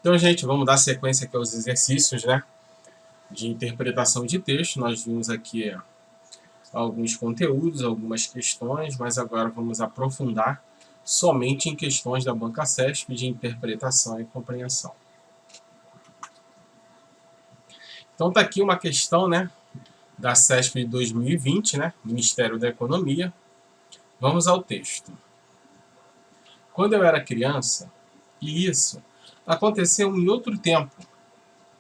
Então, gente, vamos dar sequência aqui aos exercícios, né, de interpretação de texto. Nós vimos aqui alguns conteúdos, algumas questões, mas agora vamos aprofundar somente em questões da banca CESP de interpretação e compreensão. Então, está aqui uma questão, né, da CESP de 2020, né, Ministério da Economia. Vamos ao texto. Quando eu era criança, e isso aconteceu em outro tempo,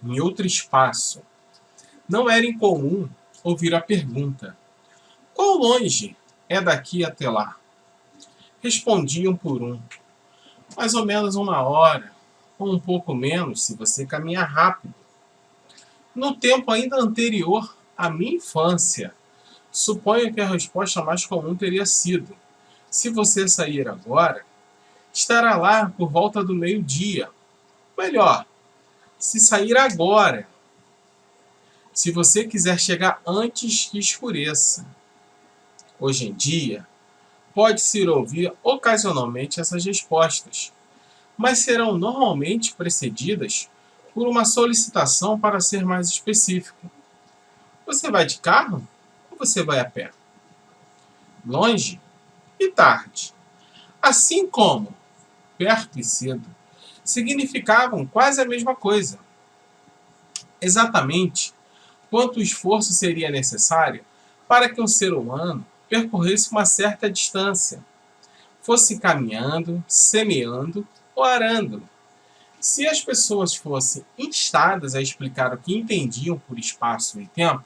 em outro espaço, não era incomum ouvir a pergunta: quão longe é daqui até lá? Respondiam por um: mais ou menos 1 hora, ou um pouco menos se você caminhar rápido. No tempo ainda anterior à minha infância, suponho que a resposta mais comum teria sido: se você sair agora, estará lá por volta do meio-dia. Melhor, se sair agora, se você quiser chegar antes que escureça. Hoje em dia, pode-se ouvir ocasionalmente essas respostas, mas serão normalmente precedidas por uma solicitação para ser mais específico. Você vai de carro ou você vai a pé? Longe e tarde. Assim como perto e cedo significavam quase a mesma coisa. Exatamente quanto esforço seria necessário para que um ser humano percorresse uma certa distância, fosse caminhando, semeando ou arando. Se as pessoas fossem instadas a explicar o que entendiam por espaço e tempo,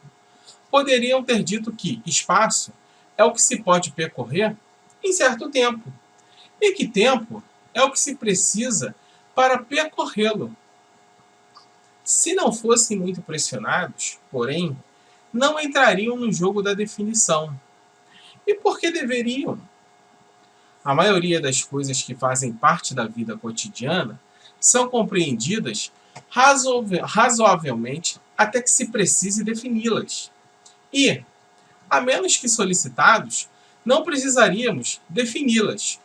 poderiam ter dito que espaço é o que se pode percorrer em certo tempo, e que tempo é o que se precisa para percorrê-lo. Se não fossem muito pressionados, porém, não entrariam no jogo da definição. E por que deveriam? A maioria das coisas que fazem parte da vida cotidiana são compreendidas razoavelmente até que se precise defini-las. E, a menos que solicitados, não precisaríamos defini-las.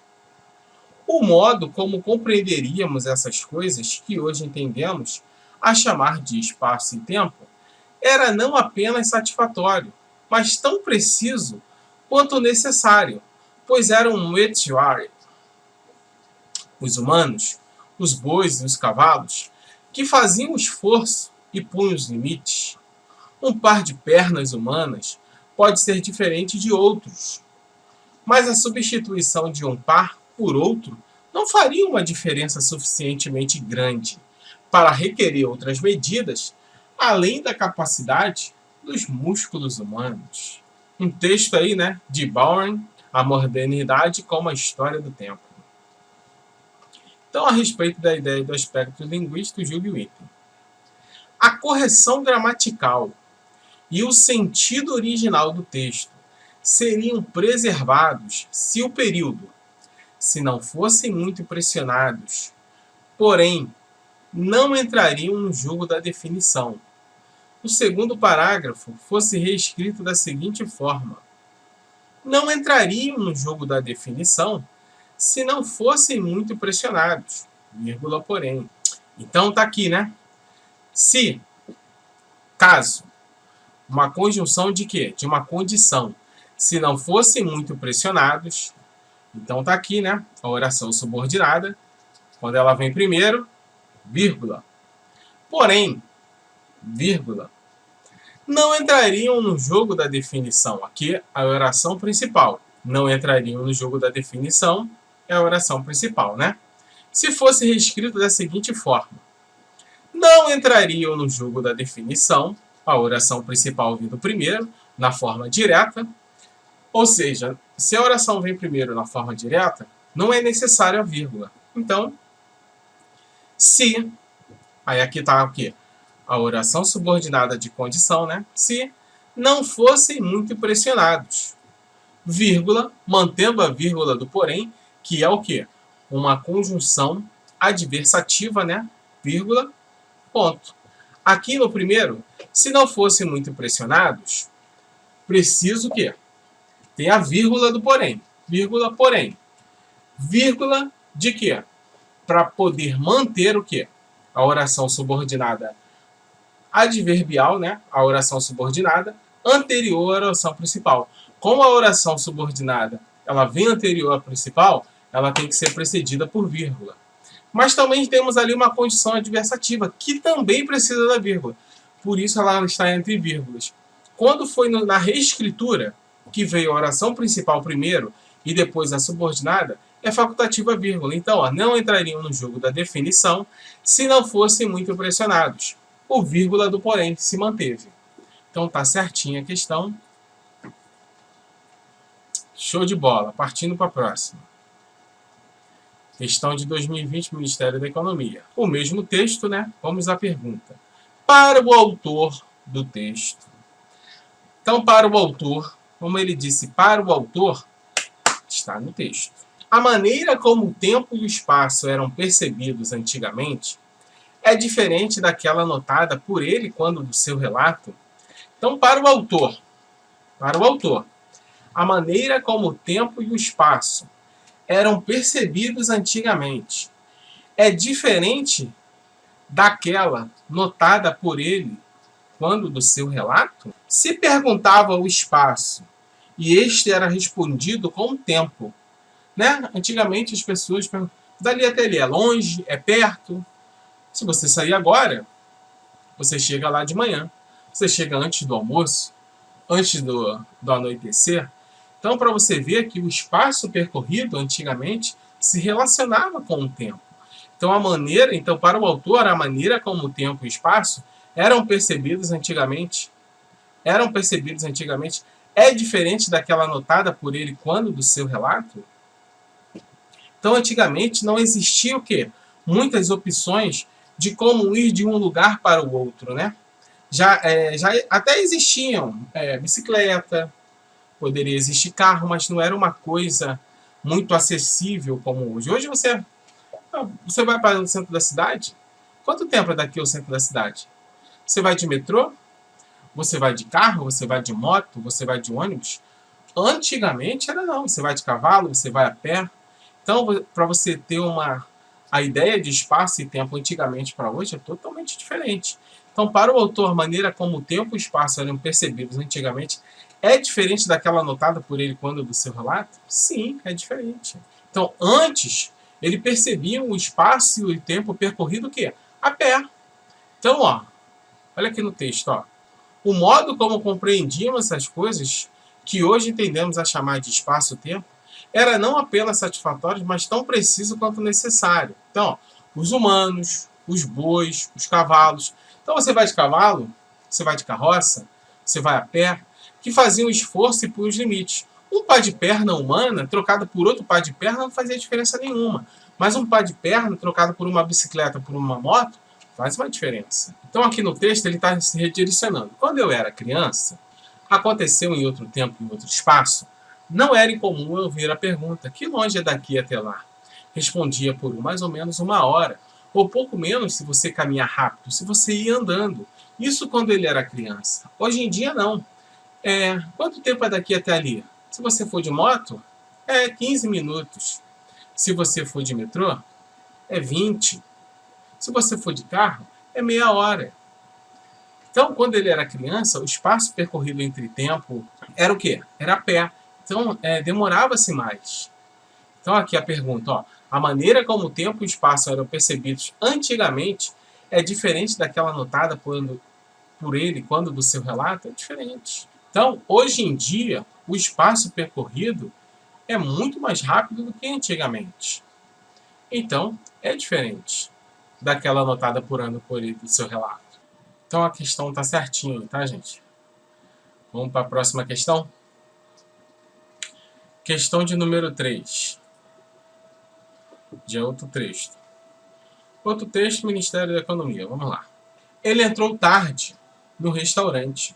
O modo como compreenderíamos essas coisas que hoje entendemos a chamar de espaço e tempo era não apenas satisfatório, mas tão preciso quanto necessário, pois era um meteoro. Os humanos, os bois e os cavalos, que faziam esforço e punham os limites. Um par de pernas humanas pode ser diferente de outros, mas a substituição de um par por outro não faria uma diferença suficientemente grande para requerer outras medidas, além da capacidade dos músculos humanos. Um texto aí, né, de Bowen, A Modernidade como a História do Tempo. Então, a respeito da ideia do aspecto linguístico, julgue o item. A correção gramatical e o sentido original do texto seriam preservados se o período, se não fossem muito pressionados, porém, não entrariam no jogo da definição. O segundo parágrafo fosse reescrito da seguinte forma: não entrariam no jogo da definição se não fossem muito pressionados, vírgula, porém. Então tá aqui, né? Se, caso, uma conjunção de quê? De uma condição. Se não fossem muito pressionados, então tá aqui, né? A oração subordinada, quando ela vem primeiro, vírgula. Porém, vírgula, não entrariam no jogo da definição. Aqui, a oração principal. Não entrariam no jogo da definição, é a oração principal, né? Se fosse reescrito da seguinte forma: não entrariam no jogo da definição, a oração principal vindo primeiro, na forma direta. Ou seja, se a oração vem primeiro na forma direta, não é necessário a vírgula. Então, se, aí aqui está o quê? A oração subordinada de condição, né? Se não fossem muito pressionados, vírgula, mantendo a vírgula do porém, que é o quê? Uma conjunção adversativa, né? Vírgula, ponto. Aqui no primeiro, se não fossem muito pressionados, preciso o quê? Tem a vírgula do porém. Vírgula, porém. Vírgula de quê? Para poder manter o quê? a oração subordinada adverbial, né? A oração subordinada anterior à oração principal. Como a oração subordinada ela vem anterior à principal, ela tem que ser precedida por vírgula. Mas também temos ali uma condição adversativa, que também precisa da vírgula. Por isso ela está entre vírgulas. Quando foi na reescritura, que veio a oração principal primeiro e depois a subordinada, é facultativa a vírgula. Então, ó, não entrariam no jogo da definição se não fossem muito pressionados. O vírgula do porém se manteve. Então tá certinha a questão. Show de bola. Partindo para a próxima. Questão de 2020, Ministério da Economia. O mesmo texto, né? Vamos à pergunta. Para o autor do texto. Então, para o autor, como ele disse, para o autor, está no texto. A maneira como o tempo e o espaço eram percebidos antigamente é diferente daquela notada por ele quando do seu relato. Então, para o autor, a maneira como o tempo e o espaço eram percebidos antigamente é diferente daquela notada por ele quando do seu relato? Se perguntava o espaço e este era respondido com o tempo, né? Antigamente as pessoas perguntavam, dali até ali é longe, é perto? Se você sair agora, você chega lá de manhã, você chega antes do almoço, antes do anoitecer. Então, para você ver que o espaço percorrido antigamente se relacionava com o tempo. Então, para o autor, a maneira como o tempo e o espaço eram percebidos antigamente, é diferente daquela notada por ele quando do seu relato? Então, antigamente não existia o quê? Muitas opções de como ir de um lugar para o outro, né? Já até existiam bicicleta, poderia existir carro, mas não era uma coisa muito acessível como hoje. Hoje você vai para o centro da cidade? Quanto tempo é daqui ao centro da cidade? Você vai de metrô? Você vai de carro? Você vai de moto? Você vai de ônibus? Antigamente era não. Você vai de cavalo? Você vai a pé? Então, para você ter a ideia de espaço e tempo antigamente para hoje é totalmente diferente. Então, para o autor, a maneira como o tempo e o espaço eram percebidos antigamente é diferente daquela anotada por ele quando do seu relato? Sim, é diferente. Então, antes, ele percebia o espaço e o tempo percorrido o quê? A pé. Então, ó, olha aqui no texto, ó. O modo como compreendíamos essas coisas, que hoje entendemos a chamar de espaço-tempo, era não apenas satisfatório, mas tão preciso quanto necessário. Então, ó, os humanos, os bois, os cavalos. Então, você vai de cavalo, você vai de carroça, você vai a pé, que faziam esforço e punham os limites. Um par de perna humana trocado por outro par de perna não fazia diferença nenhuma. Mas um par de perna trocado por uma bicicleta, por uma moto, faz uma diferença. Então aqui no texto ele está se redirecionando. Quando eu era criança, aconteceu em outro tempo, em outro espaço, não era incomum eu ouvir a pergunta, que longe é daqui até lá? Respondia por mais ou menos 1 hora, ou pouco menos se você caminhar rápido, se você ir andando. Isso quando ele era criança. Hoje em dia não. Quanto tempo é daqui até ali? Se você for de moto, 15 minutos. Se você for de metrô, 20. Se você for de carro, meia hora. Então, quando ele era criança, o espaço percorrido entre tempo era o quê? Era a pé. Então, demorava-se mais. Então, aqui a pergunta, ó. A maneira como o tempo e o espaço eram percebidos antigamente é diferente daquela notada por ele quando do seu relato? É diferente. Então, hoje em dia, o espaço percorrido é muito mais rápido do que antigamente. Então, é diferente daquela anotada por ano por ele do seu relato. Então, a questão está certinho, tá, gente? Vamos para a próxima questão? Questão de número 3. De outro texto. Outro texto, Ministério da Economia. Vamos lá. Ele entrou tarde no restaurante.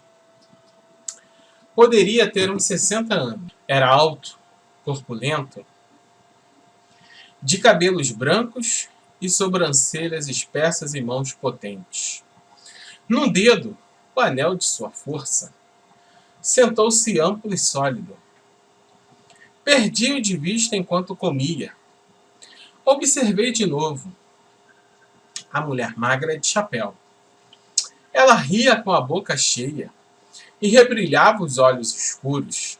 Poderia ter uns 60 anos. Era alto, corpulento, de cabelos brancos e sobrancelhas espessas e mãos potentes. Num dedo, o anel de sua força. Sentou-se amplo e sólido. Perdi-o de vista enquanto comia. Observei de novo. a mulher magra de chapéu. Ela ria com a boca cheia e rebrilhava os olhos escuros.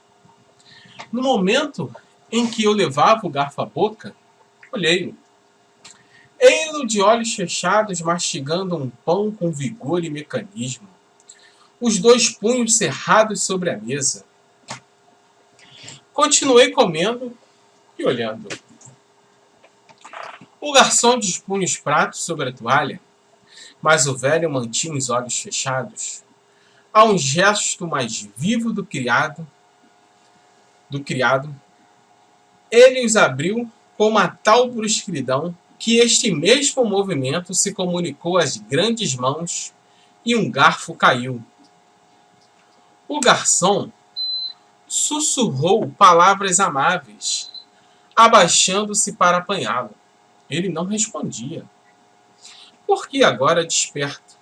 No momento em que eu levava o garfo à boca, olhei-o. Ei-lo de olhos fechados, mastigando um pão com vigor e mecanismo, os dois punhos cerrados sobre a mesa. Continuei comendo e olhando. O garçom dispunha os pratos sobre a toalha, mas o velho mantinha os olhos fechados. A um gesto mais vivo do criado, ele os abriu com uma tal brusquidão que este mesmo movimento se comunicou às grandes mãos e um garfo caiu. O garçom sussurrou palavras amáveis, abaixando-se para apanhá-lo. Ele não respondia. Porque agora, desperto,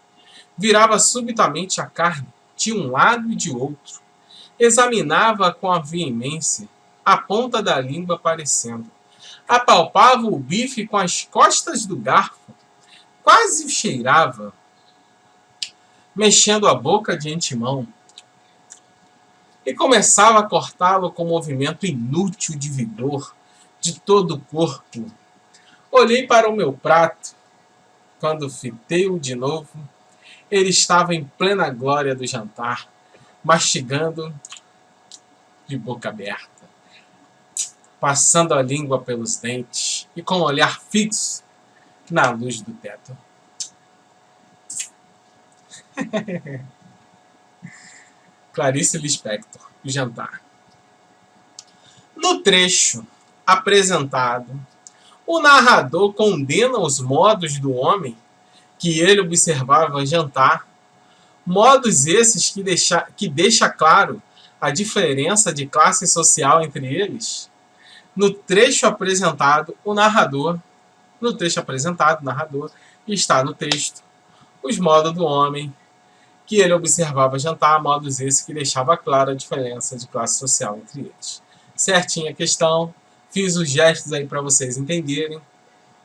virava subitamente a carne de um lado e de outro, examinava com a veemência, a ponta da língua aparecendo, apalpava o bife com as costas do garfo, quase o cheirava, mexendo a boca de antemão, e começava a cortá-lo com um movimento inútil de vigor de todo o corpo. Olhei para o meu prato. Quando fitei-o de novo, ele estava em plena glória do jantar, mastigando de boca aberta, passando a língua pelos dentes e com um olhar fixo na luz do teto. Clarice Lispector, o jantar. No trecho apresentado, o narrador condena os modos do homem que ele observava jantar, modos esses que deixa claro a diferença de classe social entre eles. No trecho apresentado, o narrador está no texto os modos do homem que ele observava jantar, modos esses que deixava clara a diferença de classe social entre eles. Certinha a questão, fiz os gestos aí para vocês entenderem.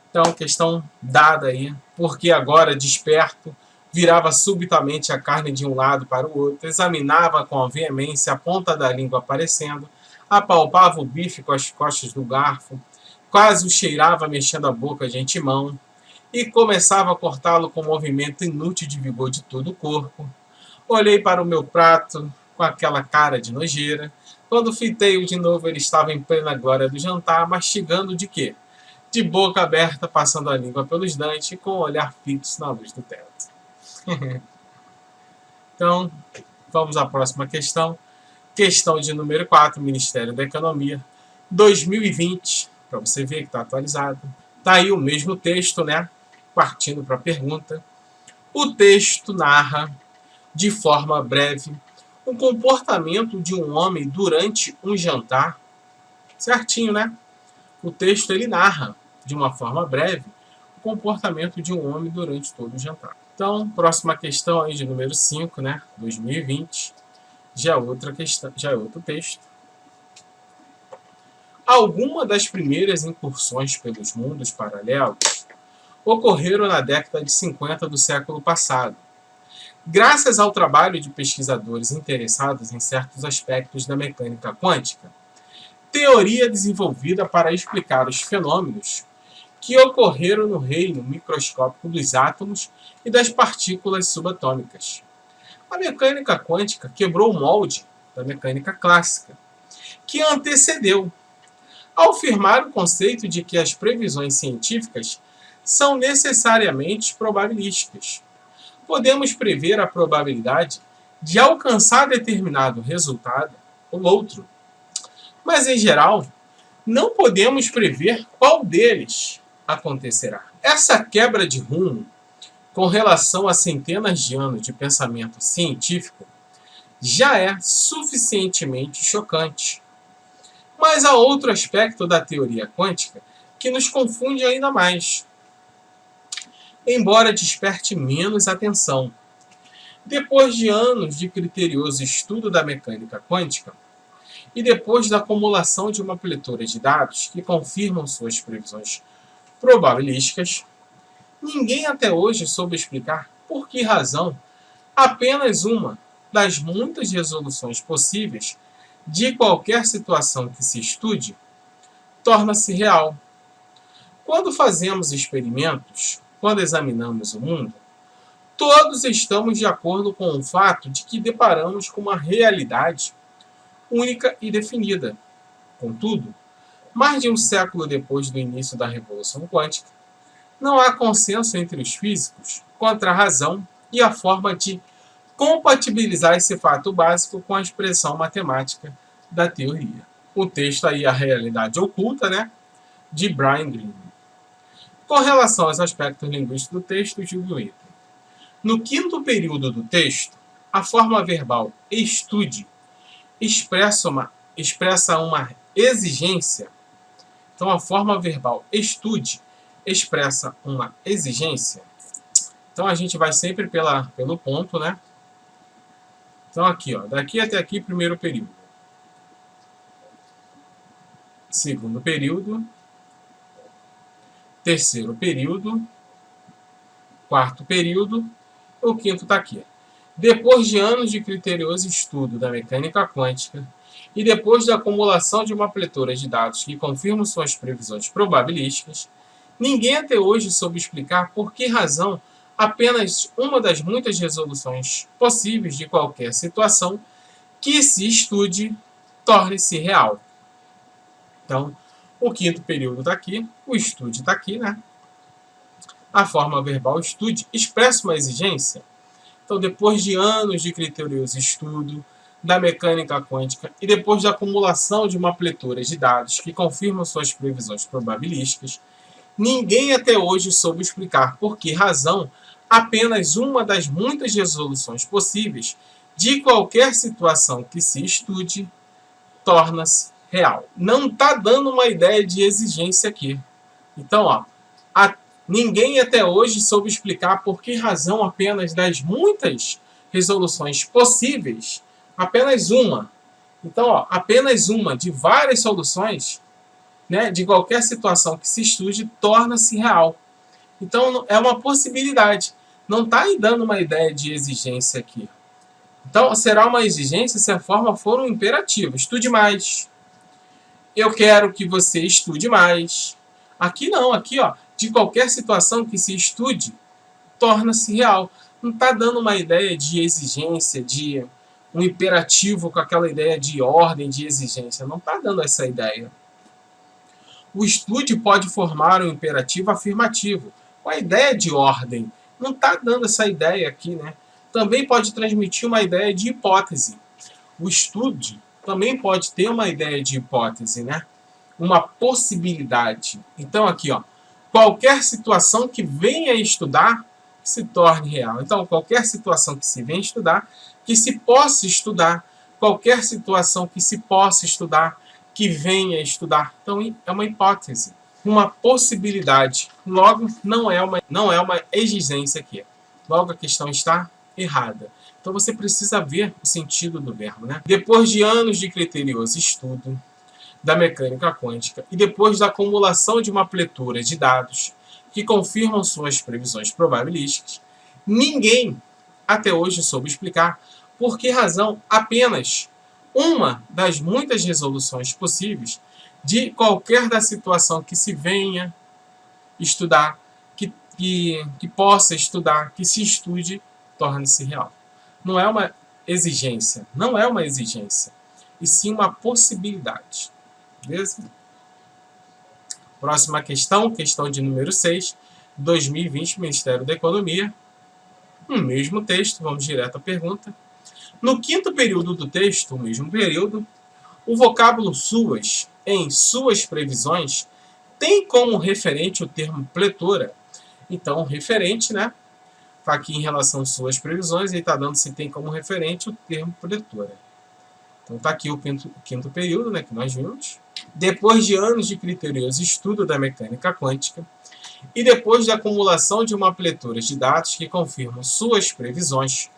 Então, questão dada aí, porque agora, desperto, virava subitamente a carne de um lado para o outro, examinava com a veemência a ponta da língua aparecendo, apalpava o bife com as costas do garfo, quase o cheirava mexendo a boca de antemão, e começava a cortá-lo com um movimento inútil de vigor de todo o corpo. Olhei para o meu prato com aquela cara de nojeira. Quando fitei-o de novo, ele estava em plena glória do jantar, mastigando de quê? De boca aberta, passando a língua pelos dentes e com o olhar fixo na luz do teto. Então, vamos à próxima questão. Questão de número 4, Ministério da Economia, 2020, para você ver que está atualizado. Está aí o mesmo texto, né? Partindo para a pergunta. O texto narra, de forma breve, o comportamento de um homem durante um jantar. Certinho, né? O texto ele narra, de uma forma breve, o comportamento de um homem durante todo o jantar. Então, próxima questão aí de número 5, né? 2020. Já é outra questão, já é outro texto. Algumas das primeiras incursões pelos mundos paralelos ocorreram na década de 50 do século passado, graças ao trabalho de pesquisadores interessados em certos aspectos da mecânica quântica, teoria desenvolvida para explicar os fenômenos que ocorreram no reino microscópico dos átomos e das partículas subatômicas. A mecânica quântica quebrou o molde da mecânica clássica, que a antecedeu, ao firmar o conceito de que as previsões científicas são necessariamente probabilísticas. Podemos prever a probabilidade de alcançar determinado resultado ou outro, mas, em geral, não podemos prever qual deles acontecerá. Essa quebra de rumo, com relação a centenas de anos de pensamento científico, já é suficientemente chocante. Mas há outro aspecto da teoria quântica que nos confunde ainda mais, embora desperte menos atenção. Depois de anos de criterioso estudo da mecânica quântica, e depois da acumulação de uma pletora de dados que confirmam suas previsões probabilísticas, ninguém até hoje soube explicar por que razão apenas uma das muitas resoluções possíveis de qualquer situação que se estude torna-se real. Quando fazemos experimentos, quando examinamos o mundo, todos estamos de acordo com o fato de que deparamos com uma realidade única e definida. Contudo, mais de um século depois do início da Revolução Quântica, não há consenso entre os físicos quanto à razão e a forma de compatibilizar esse fato básico com a expressão matemática da teoria. O texto aí, A Realidade Oculta, né, de Brian Greene. Com relação aos aspectos linguísticos do texto, julgue o item. No quinto período do texto, a forma verbal estude expressa uma exigência. Então, a forma verbal estude expressa uma exigência. Então, a gente vai sempre pelo ponto, né? Então, aqui, ó, daqui até aqui, primeiro período. Segundo período. Terceiro período. Quarto período. O quinto está aqui. Depois de anos de criterioso estudo da mecânica quântica e depois da acumulação de uma pletora de dados que confirmam suas previsões probabilísticas, ninguém até hoje soube explicar por que razão apenas uma das muitas resoluções possíveis de qualquer situação que se estude torne-se real. Então, o quinto período está aqui, o estude está aqui, né? A forma verbal estude expressa uma exigência. Então, depois de anos de criterioso estudo da mecânica quântica e depois da acumulação de uma pletora de dados que confirmam suas previsões probabilísticas, ninguém até hoje soube explicar por que razão apenas uma das muitas resoluções possíveis de qualquer situação que se estude torna-se real. Não está dando uma ideia de exigência aqui. Então, ó, ninguém até hoje soube explicar por que razão apenas das muitas resoluções possíveis, apenas uma. Então, ó, apenas uma de várias soluções, né, de qualquer situação que se estude, torna-se real. Então, é uma possibilidade. Não está dando uma ideia de exigência aqui. Então, será uma exigência se a forma for um imperativo. Estude mais. Eu quero que você estude mais. Aqui não, aqui, ó, de qualquer situação que se estude, torna-se real. Não está dando uma ideia de exigência, de um imperativo com aquela ideia de ordem, de exigência. Não está dando essa ideia. O estude pode formar um imperativo afirmativo, com a ideia de ordem. Não está dando essa ideia aqui, né? Também pode transmitir uma ideia de hipótese. O estude também pode ter uma ideia de hipótese, né? Uma possibilidade. Então, aqui, ó, qualquer situação que venha estudar se torne real. Então, qualquer situação que se venha estudar, que se possa estudar, qualquer situação que se possa estudar, que venha estudar. Então, é uma hipótese, uma possibilidade. Logo, não é uma exigência aqui. Logo, a questão está errada. Então, você precisa ver o sentido do verbo, né? Depois de anos de criterioso estudo da mecânica quântica e depois da acumulação de uma pletora de dados que confirmam suas previsões probabilísticas, ninguém até hoje soube explicar por que razão apenas uma das muitas resoluções possíveis de qualquer da situação que se venha estudar, que possa estudar, que se estude, torne-se real. Não é uma exigência, e sim uma possibilidade. Beleza? Próxima questão, questão de número 6, 2020, Ministério da Economia. O mesmo texto, vamos direto à pergunta. No quinto período do texto, o mesmo período, o vocábulo suas, em suas previsões, tem como referente o termo pletora. Então, referente, né? Está aqui em relação às suas previsões e está dando se tem como referente o termo pletora. Então, está aqui o quinto período, né, que nós vimos. Depois de anos de criterioso estudo da mecânica quântica e depois da acumulação de uma pletora de dados que confirmam suas previsões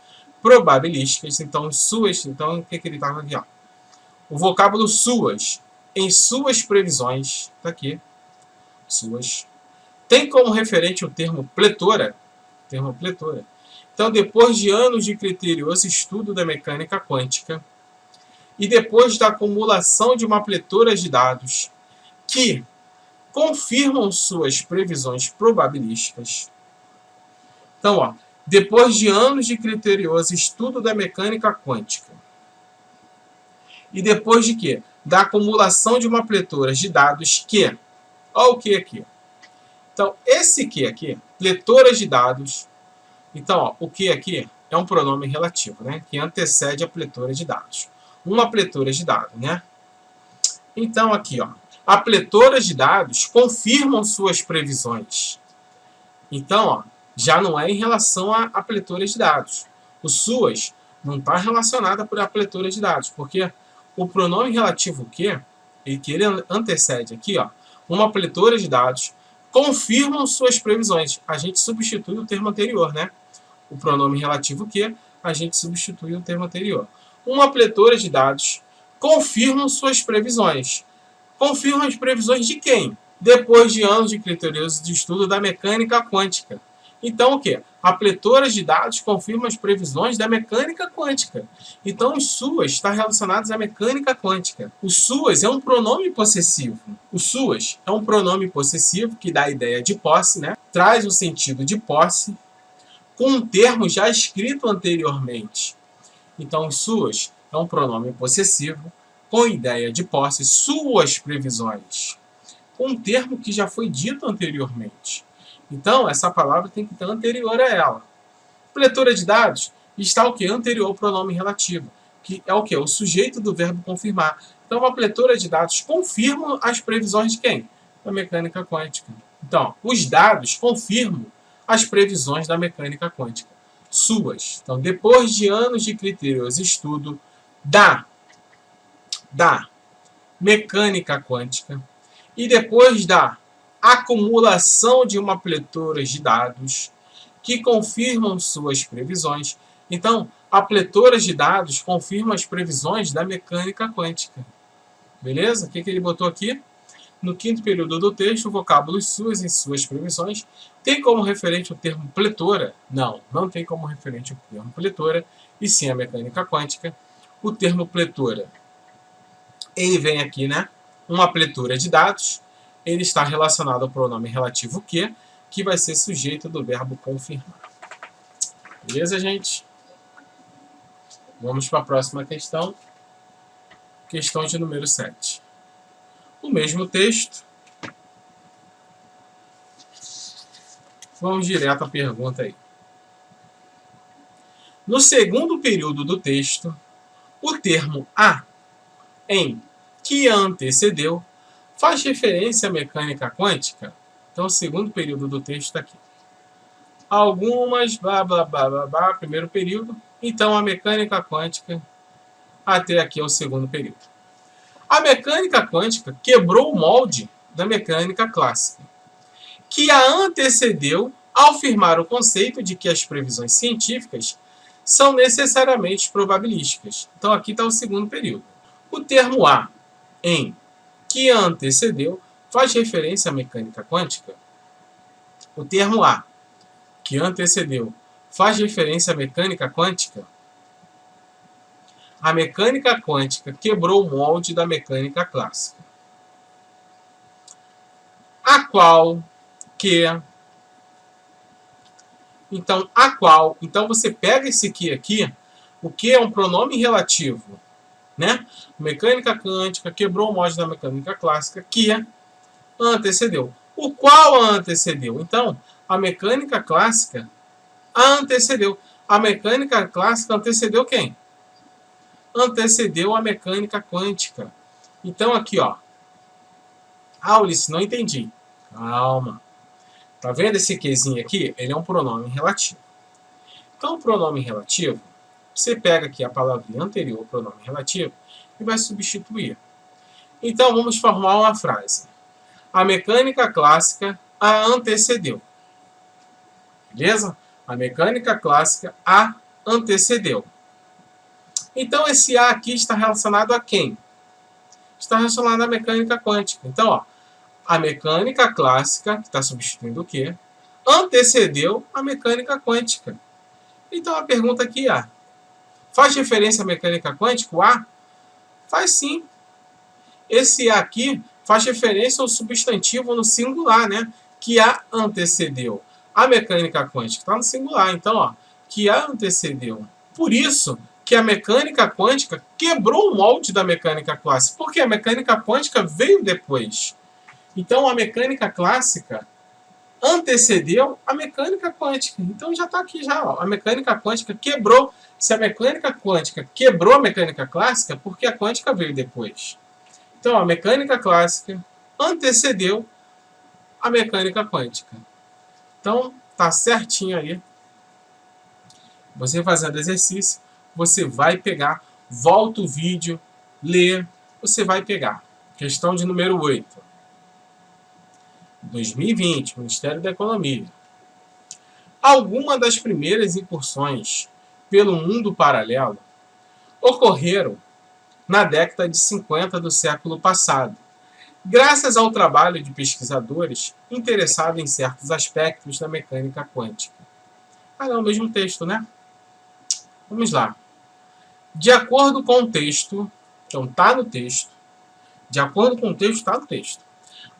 probabilísticas, então, o que ele estava aqui? Ó? O vocábulo suas, em suas previsões, está aqui, suas, tem como referente o termo pletora. Então, depois de anos de criterioso estudo da mecânica quântica e depois da acumulação de uma pletora de dados que confirmam suas previsões probabilísticas. Então, ó, depois de anos de criterioso estudo da mecânica quântica e depois de quê? Da acumulação de uma pletora de dados que... Olha o que aqui. Então, esse que aqui, pletora de dados. Então, ó, o que aqui é um pronome relativo, né? Que antecede a pletora de dados. Uma pletora de dados, né? Então, aqui, ó, a pletora de dados confirmam suas previsões. Então, ó, já não é em relação à pletora de dados. O suas não está relacionado a pletora de dados, porque o pronome relativo que ele antecede aqui, ó, uma pletora de dados, confirmam suas previsões. A gente substitui o termo anterior, né? O pronome relativo que a gente substitui o termo anterior. Uma pletora de dados confirmam suas previsões. Confirmam as previsões de quem? Depois de anos de criterioso de estudo da mecânica quântica. Então, o quê? A pletora de dados confirma as previsões da mecânica quântica. Então, os suas estão relacionados à mecânica quântica. O suas é um pronome possessivo. O suas é um pronome possessivo que dá a ideia de posse, né? Traz o sentido de posse com um termo já escrito anteriormente. Então, os suas é um pronome possessivo com ideia de posse, suas previsões, com um termo que já foi dito anteriormente. Então, essa palavra tem que estar anterior a ela. Pletora de dados está o que? Anterior ao pronome relativo, que é o que? O sujeito do verbo confirmar. Então, a pletora de dados confirma as previsões de quem? Da mecânica quântica. Então, os dados confirmam as previsões da mecânica quântica. Suas. Então, depois de anos de criterioso estudo da mecânica quântica e depois da acumulação de uma pletora de dados que confirmam suas previsões. Então, a pletora de dados confirma as previsões da mecânica quântica. Beleza? O que ele botou aqui? No quinto período do texto, o vocábulo suas e suas previsões tem como referente o termo pletora? Não, não tem como referente o termo pletora, e sim a mecânica quântica. O termo pletora, ele vem aqui, né? Uma pletora de dados. Ele está relacionado ao pronome relativo que vai ser sujeito do verbo confirmar. Beleza, gente? Vamos para a próxima questão. Questão de número 7. O mesmo texto. Vamos direto à pergunta aí. No segundo período do texto, o termo a, em, que antecedeu, faz referência à mecânica quântica? Então, o segundo período do texto está aqui. Algumas, blá, blá, blá, blá, blá, primeiro período. Então, a mecânica quântica, até aqui é o segundo período. A mecânica quântica quebrou o molde da mecânica clássica, que a antecedeu ao firmar o conceito de que as previsões científicas são necessariamente probabilísticas. Então, aqui está o segundo período. O termo a, em, que antecedeu, faz referência à mecânica quântica? O termo a, que antecedeu, faz referência à mecânica quântica? A mecânica quântica quebrou o molde da mecânica clássica. A qual, que... Então, a qual... Então, você pega esse que aqui, o que é um pronome relativo, né? Mecânica quântica quebrou o molde da mecânica clássica, que antecedeu. O qual a antecedeu? Então, a mecânica clássica a antecedeu. A mecânica clássica antecedeu quem? Antecedeu a mecânica quântica. Então, aqui, ó. Ah, Ulisses, não entendi. Calma. Tá vendo esse quezinho aqui? Ele é um pronome relativo. Então, o pronome relativo, você pega aqui a palavrinha anterior ao pronome relativo e vai substituir. Então, vamos formar uma frase. A mecânica clássica a antecedeu. Beleza? A mecânica clássica a antecedeu. Então, esse a aqui está relacionado a quem? Está relacionado à mecânica quântica. Então, ó, A mecânica clássica, que está substituindo o quê? Antecedeu a mecânica quântica. Então a pergunta aqui é: faz referência à mecânica quântica? O A? Faz sim. Esse A aqui faz referência ao substantivo no singular, né? Que A antecedeu. A mecânica quântica está no singular. Então, ó, que A antecedeu. Por isso que a mecânica quântica quebrou o molde da mecânica clássica. Porque a mecânica quântica veio depois. Então, a mecânica clássica antecedeu a mecânica quântica. Então, já está aqui já. Ó. A mecânica quântica quebrou. Se a mecânica quântica quebrou a mecânica clássica, porque a quântica veio depois. Então, a mecânica clássica antecedeu a mecânica quântica. Então, tá certinho aí. Você fazendo exercício, você vai pegar, volta o vídeo, lê, você vai pegar. Questão de número 8. 2020, Ministério da Economia. Alguma das primeiras incursões pelo mundo paralelo ocorreram na década de 50 do século passado, graças ao trabalho de pesquisadores interessados em certos aspectos da mecânica quântica. Ah, é o mesmo texto, né? Vamos lá. De acordo com o texto, então está no texto, de acordo com o texto, está no texto.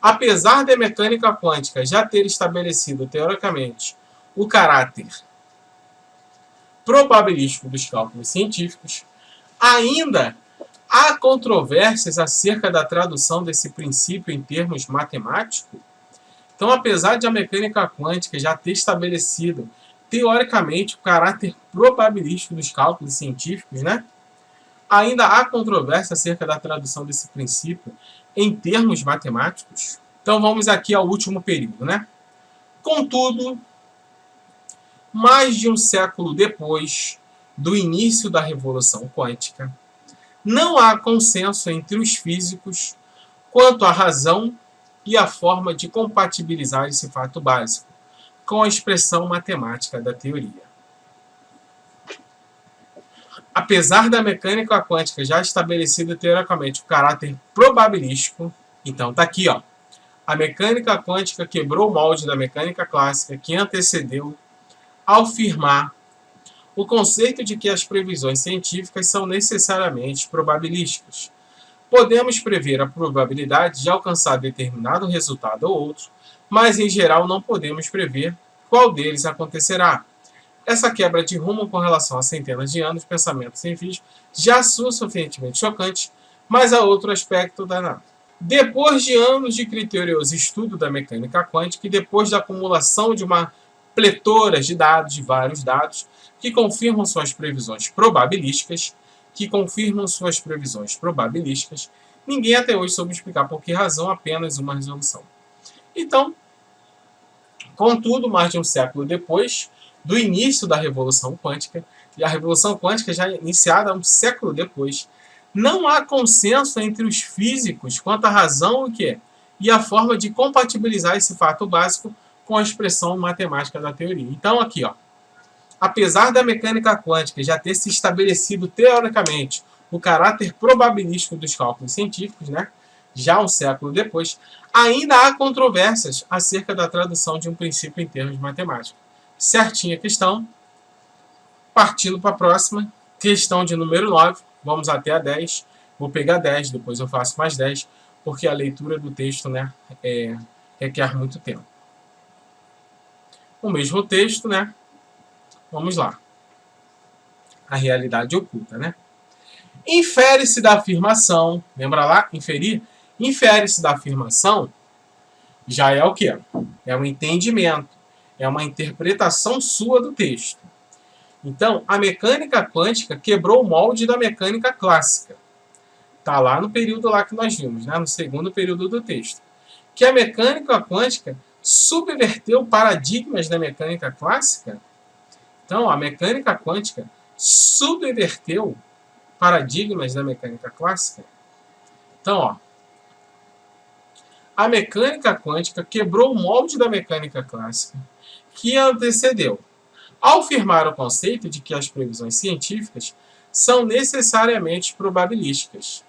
Apesar da mecânica quântica já ter estabelecido, teoricamente, o caráter probabilístico dos cálculos científicos, ainda há controvérsias acerca da tradução desse princípio em termos matemáticos. Então, apesar de a mecânica quântica já ter estabelecido, teoricamente, o caráter probabilístico dos cálculos científicos, né? Ainda há controvérsia acerca da tradução desse princípio em termos matemáticos. Então, vamos aqui ao último período, né? Contudo, mais de um século depois do início da Revolução Quântica, não há consenso entre os físicos quanto à razão e à forma de compatibilizar esse fato básico com a expressão matemática da teoria. Apesar da mecânica quântica já estabelecida teoricamente o caráter probabilístico, então está aqui, ó, a mecânica quântica quebrou o molde da mecânica clássica que antecedeu ao firmar o conceito de que as previsões científicas são necessariamente probabilísticas. Podemos prever a probabilidade de alcançar determinado resultado ou outro, mas em geral não podemos prever qual deles acontecerá. Essa quebra de rumo com relação a centenas de anos de pensamento científico já é suficientemente chocante, mas há outro aspecto da Depois de anos de criterioso estudo da mecânica quântica e depois da acumulação de uma pletora de dados, de vários dados, que confirmam suas previsões probabilísticas, ninguém até hoje soube explicar por que razão apenas uma resolução. Então, contudo, mais de um século depois do início da Revolução Quântica, e a Revolução Quântica já iniciada um século depois, não há consenso entre os físicos quanto à razão e a forma de compatibilizar esse fato básico com a expressão matemática da teoria. Então, aqui, ó, apesar da mecânica quântica já ter se estabelecido teoricamente o caráter probabilístico dos cálculos científicos, né, já um século depois, ainda há controvérsias acerca da tradução de um princípio em termos matemáticos. Certinha a questão. Partindo para a próxima, questão de número 9, vamos até a 10. Vou pegar 10, depois eu faço mais 10, porque a leitura do texto, né, requer muito tempo. O mesmo texto, né? Vamos lá. A realidade oculta, né? Infere-se da afirmação, lembra lá? Inferir? Infere-se da afirmação, já é o quê? É um entendimento, é uma interpretação sua do texto. Então, a mecânica quântica quebrou o molde da mecânica clássica. Está lá no período lá que nós vimos, né? No segundo período do texto. Que a mecânica quântica subverteu paradigmas da mecânica clássica. Então, a mecânica quântica subverteu paradigmas da mecânica clássica. Então, ó, a mecânica quântica quebrou o molde da mecânica clássica que antecedeu, ao firmar o conceito de que as previsões científicas são necessariamente probabilísticas.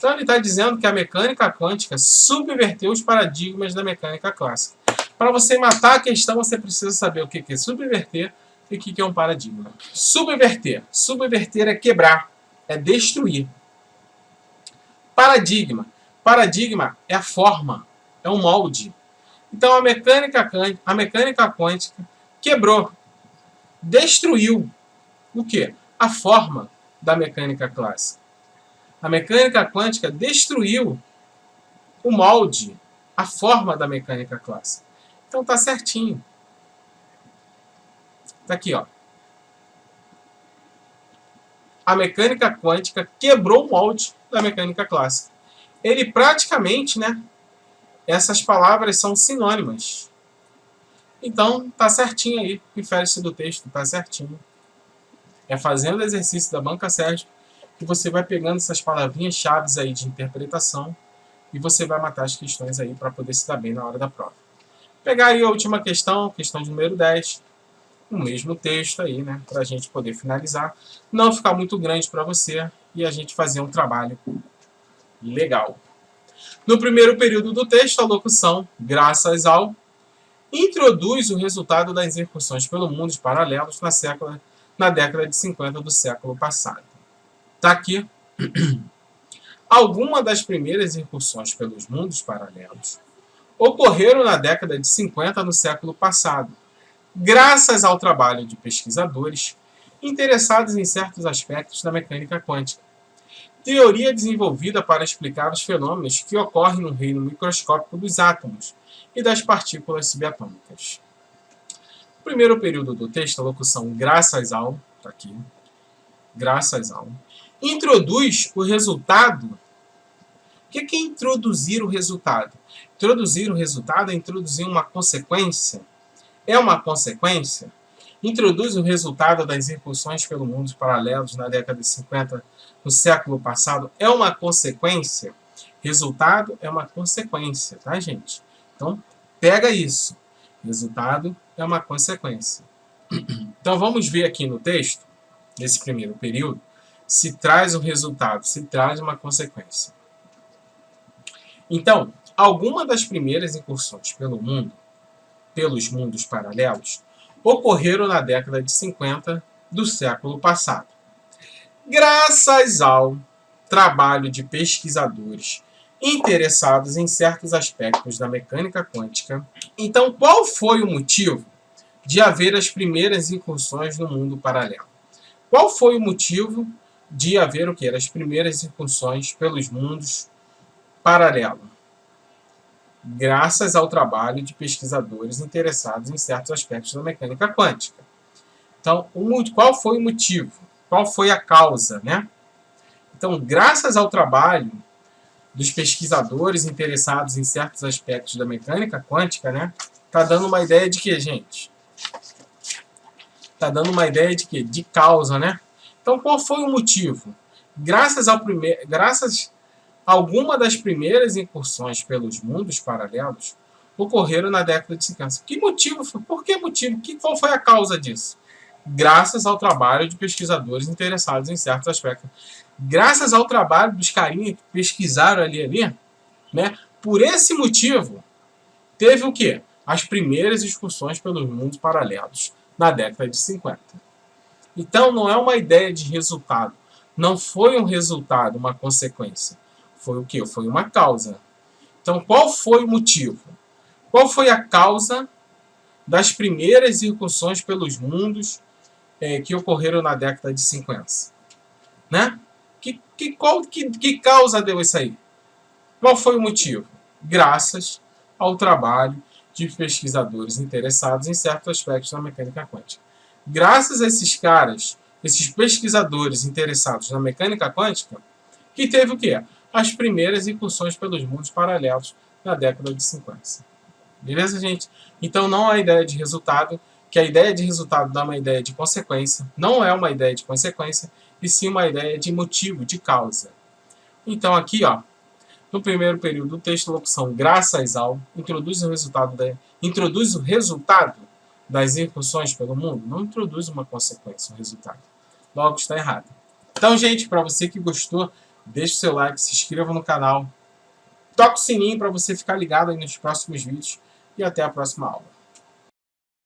Então ele está dizendo que a mecânica quântica subverteu os paradigmas da mecânica clássica. Para você matar a questão, você precisa saber o que é subverter e o que é um paradigma. Subverter. Subverter é quebrar, é destruir. Paradigma. Paradigma é a forma, é um molde. Então a mecânica quântica quebrou, destruiu o quê? A forma da mecânica clássica. A mecânica quântica destruiu o molde, a forma da mecânica clássica. Então tá certinho. Tá aqui, ó. A mecânica quântica quebrou o molde da mecânica clássica. Ele praticamente, né? Essas palavras são sinônimas. Então tá certinho aí. Infere-se do texto, tá certinho. É fazendo o exercício da banca Sérgio que você vai pegando essas palavrinhas chaves aí de interpretação e você vai matar as questões aí para poder se dar bem na hora da prova. Pegar aí a última questão, questão de número 10, o mesmo texto aí, né, para a gente poder finalizar, não ficar muito grande para você e a gente fazer um trabalho legal. No primeiro período do texto, a locução, graças ao, introduz o resultado das incursões pelo mundo de paralelos na década de 50 do século passado. Está aqui. Algumas das primeiras incursões pelos mundos paralelos ocorreram na década de 50 no século passado, graças ao trabalho de pesquisadores interessados em certos aspectos da mecânica quântica. Teoria desenvolvida para explicar os fenômenos que ocorrem no reino microscópico dos átomos e das partículas subatômicas. No primeiro período do texto, a locução graças ao, está aqui, graças ao, introduz o resultado. O que é introduzir o resultado? Introduzir o resultado é introduzir uma consequência. É uma consequência? Introduz o resultado das incursões pelo mundo paralelos na década de 50 no século passado. É uma consequência? Resultado é uma consequência, tá, gente? Então, pega isso. Resultado é uma consequência. Então, vamos ver aqui no texto, nesse primeiro período, se traz um resultado, se traz uma consequência. Então, algumas das primeiras incursões pelos mundos paralelos, ocorreram na década de 50 do século passado. Graças ao trabalho de pesquisadores interessados em certos aspectos da mecânica quântica. Então, qual foi o motivo de haver as primeiras incursões no mundo paralelo? Qual foi o motivo de haver o que? As primeiras incursões pelos mundos paralelos? Graças ao trabalho de pesquisadores interessados em certos aspectos da mecânica quântica. Então, qual foi o motivo? Qual foi a causa, né? Então, graças ao trabalho dos pesquisadores interessados em certos aspectos da mecânica quântica, né? Tá dando uma ideia de quê, gente? Tá dando uma ideia de quê? De causa, né? Então, qual foi o motivo? Graças algumas das primeiras incursões pelos mundos paralelos ocorreram na década de 50. Que motivo foi? Por que motivo? Qual foi a causa disso? Graças ao trabalho de pesquisadores interessados em certos aspectos. Graças ao trabalho dos carinhas que pesquisaram ali, né? Por esse motivo, teve o quê? As primeiras excursões pelos mundos paralelos na década de 50. Então, não é uma ideia de resultado. Não foi um resultado, uma consequência. Foi o quê? Foi uma causa. Então, qual foi o motivo? Qual foi a causa das primeiras incursões pelos mundos que ocorreram na década de 50? Né? Que causa deu isso aí? Qual foi o motivo? Graças ao trabalho de pesquisadores interessados em certos aspectos da mecânica quântica. Graças a esses caras, esses pesquisadores interessados na mecânica quântica, que teve o quê? As primeiras incursões pelos mundos paralelos na década de 50. Beleza, gente? Então não há ideia de resultado, que a ideia de resultado dá uma ideia de consequência, não é uma ideia de consequência, e sim uma ideia de motivo, de causa. Então aqui, ó, no primeiro período do texto, a opção graças ao introduz o resultado das incursões pelo mundo, não introduz uma consequência, um resultado. Logo está errado. Então, gente, para você que gostou deixe o seu like, se inscreva no canal, toque o sininho para você ficar ligado aí nos próximos vídeos e até a próxima aula.